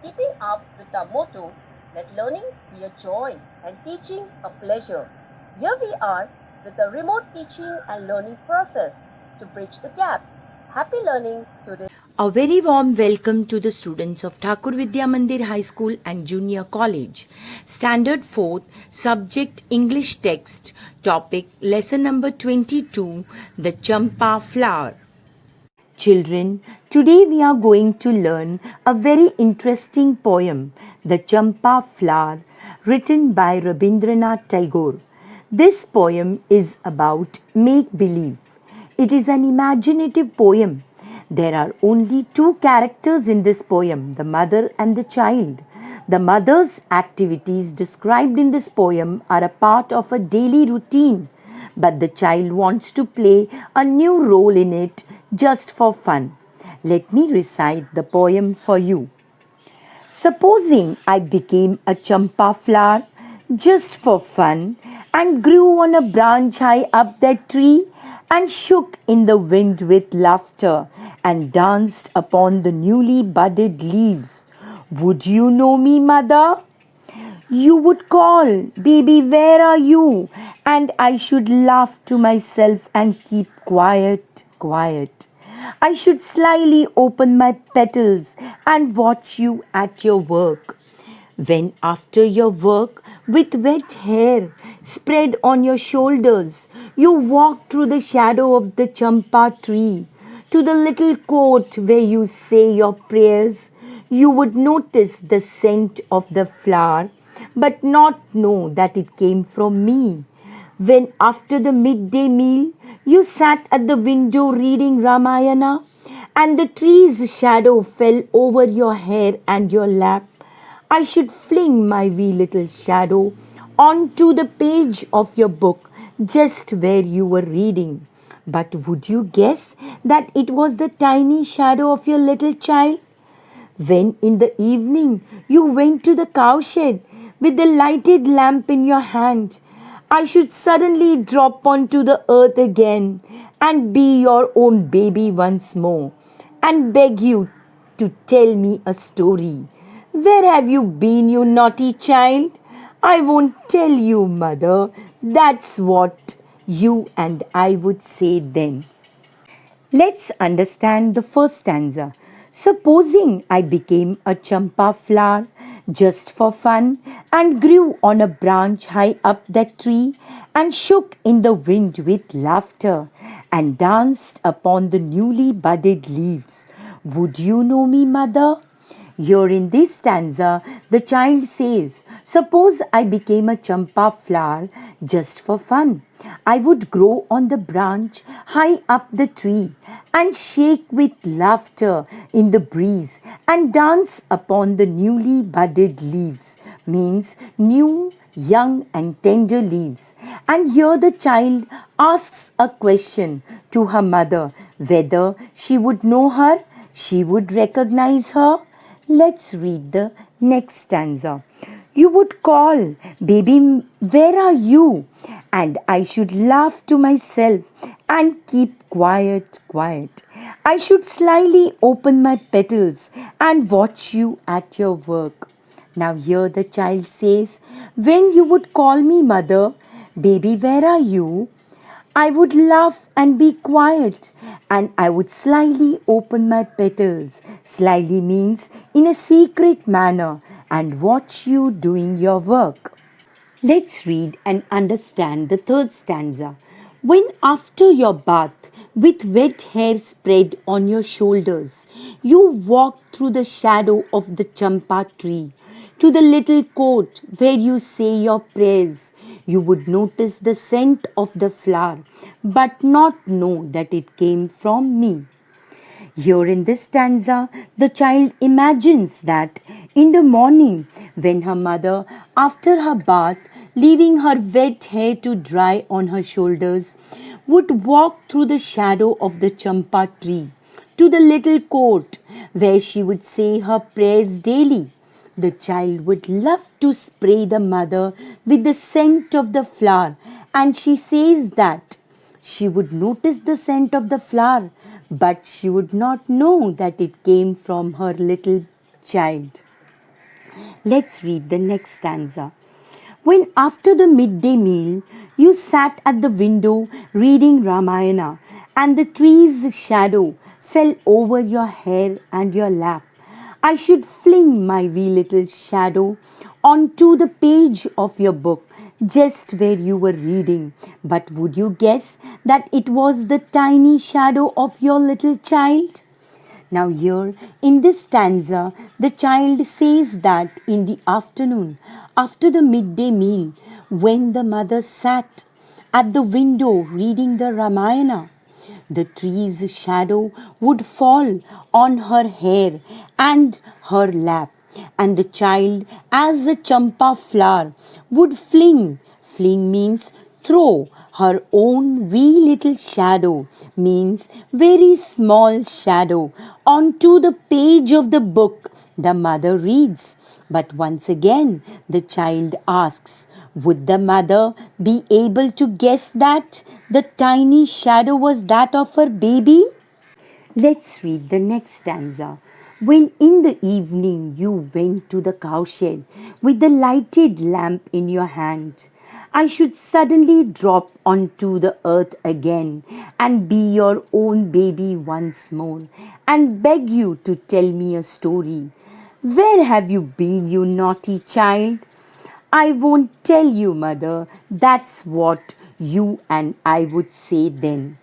keeping up with our motto, let learning be a joy and teaching a pleasure. Here we are with a remote teaching and learning process to bridge the gap. Happy learning, students. A very warm welcome to the students of Thakur Vidya Mandir High School and Junior College. Standard 4th, subject English text, topic lesson number 22, the Champa flower. Children, today we are going to learn a very interesting poem, The Champa Flower, written by Rabindranath Tagore. This poem is about make believe. It is an imaginative poem. There are only two characters in this poem, the mother and the child. The mother's activities described in this poem are a part of a daily routine, but the child wants to play a new role in it just for fun. Let me recite the poem for you. Supposing I became a champa flower just for fun and grew on a branch high up that tree and shook in the wind with laughter and danced upon the newly budded leaves. Would you know me, mother? You would call, baby, where are you? And I should laugh to myself and keep quiet, quiet. I should slyly open my petals and watch you at your work. When after your work, with wet hair spread on your shoulders, you walk through the shadow of the champa tree to the little court where you say your prayers, you would notice the scent of the flower, but not know that it came from me. When after the midday meal you sat at the window reading Ramayana, and the tree's shadow fell over your hair and your lap, I should fling my wee little shadow onto the page of your book just where you were reading. But would you guess that it was the tiny shadow of your little child? When in the evening you went to the cowshed with the lighted lamp in your hand, I should suddenly drop onto the earth again and be your own baby once more and beg you to tell me a story. Where have you been, you naughty child? I won't tell you, mother. That's what you and I would say then. Let's understand the first stanza. Supposing I became a champa flower just for fun and grew on a branch high up that tree and shook in the wind with laughter and danced upon the newly budded leaves. Would you know me, mother? Here in this stanza, the child says, suppose I became a champa flower just for fun. I would grow on the branch high up the tree and shake with laughter in the breeze and dance upon the newly budded leaves, means new, young and tender leaves. And here the child asks a question to her mother, whether she would know her, she would recognize her. Let's read the next stanza. You would call, baby, where are you? And I should laugh to myself and keep quiet, quiet. I should slyly open my petals and watch you at your work. Now, here the child says, when you would call me mother, baby, where are you? I would laugh and be quiet, and I would slyly open my petals. Slyly means in a secret manner, and watch you doing your work. Let's read and understand the third stanza. When after your bath, with wet hair spread on your shoulders, you walk through the shadow of the champa tree to the little court where you say your prayers, you would notice the scent of the flower, but not know that it came from me. Here in this stanza, the child imagines that in the morning, when her mother, after her bath, leaving her wet hair to dry on her shoulders, would walk through the shadow of the champa tree to the little court where she would say her prayers daily. The child would love to spray the mother with the scent of the flower, and she says that she would notice the scent of the flower, but she would not know that it came from her little child. Let's read the next stanza. When after the midday meal you sat at the window reading Ramayana and the tree's shadow fell over your hair and your lap, I should fling my wee little shadow onto the page of your book just where you were reading. But would you guess that it was the tiny shadow of your little child? Now, here in this stanza, the child says that in the afternoon, after the midday meal, when the mother sat at the window reading the Ramayana, the tree's shadow would fall on her hair and her lap, and the child, as a champa flower, would fling. Fling means throw her own wee little shadow, means very small shadow, onto the page of the book the mother reads. But once again, the child asks, would the mother be able to guess that the tiny shadow was that of her baby? Let's read the next stanza. When in the evening you went to the cowshed with the lighted lamp in your hand, I should suddenly drop onto the earth again and be your own baby once more and beg you to tell me a story. Where have you been, you naughty child? I won't tell you, mother. That's what you and I would say then.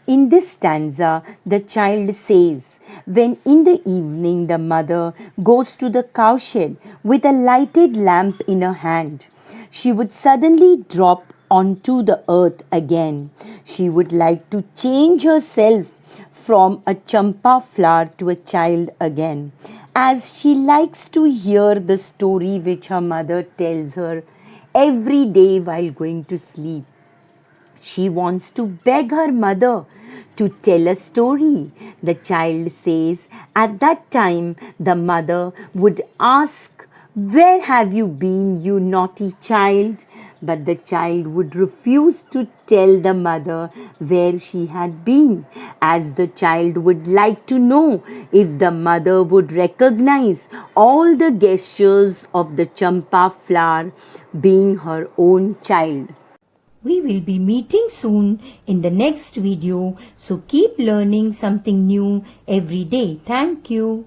In this stanza, the child says, when in the evening the mother goes to the cowshed with a lighted lamp in her hand, she would suddenly drop onto the earth again. She would like to change herself from a champa flower to a child again, as she likes to hear the story which her mother tells her every day while going to sleep. She wants to beg her mother to tell a story. The child says at that time the mother would ask, where have you been, you naughty child? But the child would refuse to tell the mother where she had been, as the child would like to know if the mother would recognize all the gestures of the champa flower being her own child. We will be meeting soon in the next video, so keep learning something new every day. Thank you.